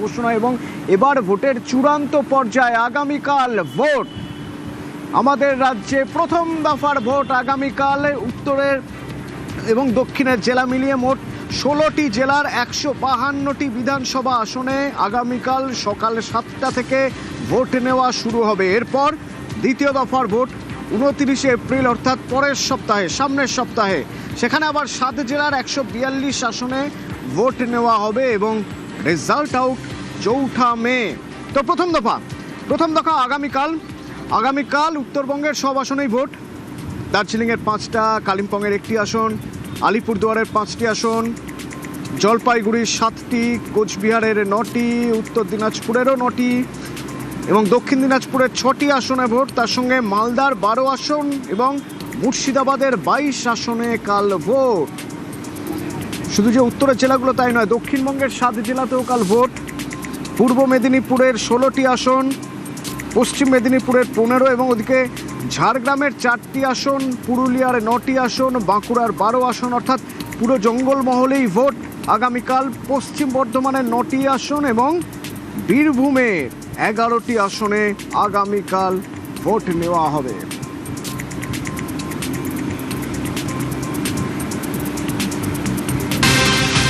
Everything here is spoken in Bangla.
ঘোষণা এবং এবার ভোটের চূড়ান্ত পর্যায়ে আগামীকাল ভোট। আমাদের রাজ্যে প্রথম দফার ভোট আগামীকাল। উত্তরের এবং দক্ষিণের জেলা মিলিয়ে মোট 16টি জেলার 152টি বিধানসভা আসনে আগামীকাল সকাল 7টা থেকে ভোট নেওয়া শুরু হবে। এরপর দ্বিতীয় দফার ভোট 29 এপ্রিল অর্থাৎ পরের সপ্তাহে, সামনের সপ্তাহে। সেখানে আবার 7 জেলার 142 আসনে ভোট নেওয়া হবে এবং রেজাল্ট আউট 4 মে। তো প্রথম দফা আগামীকাল উত্তরবঙ্গের সব আসনেই ভোট। দার্জিলিংয়ের 5টা, কালিম্পংয়ের 1টি আসন, আলিপুরদুয়ারের 5টি আসন, জলপাইগুড়ির 7টি, কোচবিহারের 9টি, উত্তর দিনাজপুরেরও 9টি এবং দক্ষিণ দিনাজপুরের 6টি আসনে ভোট। তার সঙ্গে মালদার 12 আসন এবং মুর্শিদাবাদের 22 আসনে কাল ভোট। শুধু যে উত্তরের জেলাগুলো তাই নয়, দক্ষিণবঙ্গের 7 জেলাতেও কাল ভোট। পূর্ব মেদিনীপুরের 16টি আসন, পশ্চিম মেদিনীপুরের 15 এবং ওদিকে ঝাড়গ্রামের 4টি আসন, পুরুলিয়ার 9টি আসন, বাঁকুড়ার 12 আসন, অর্থাৎ পুরো জঙ্গলমহলেই ভোট আগামীকাল। পশ্চিম বর্ধমানের 9টি আসন এবং বীরভূমের 11টি আসনে আগামীকাল ভোট নেওয়া হবে।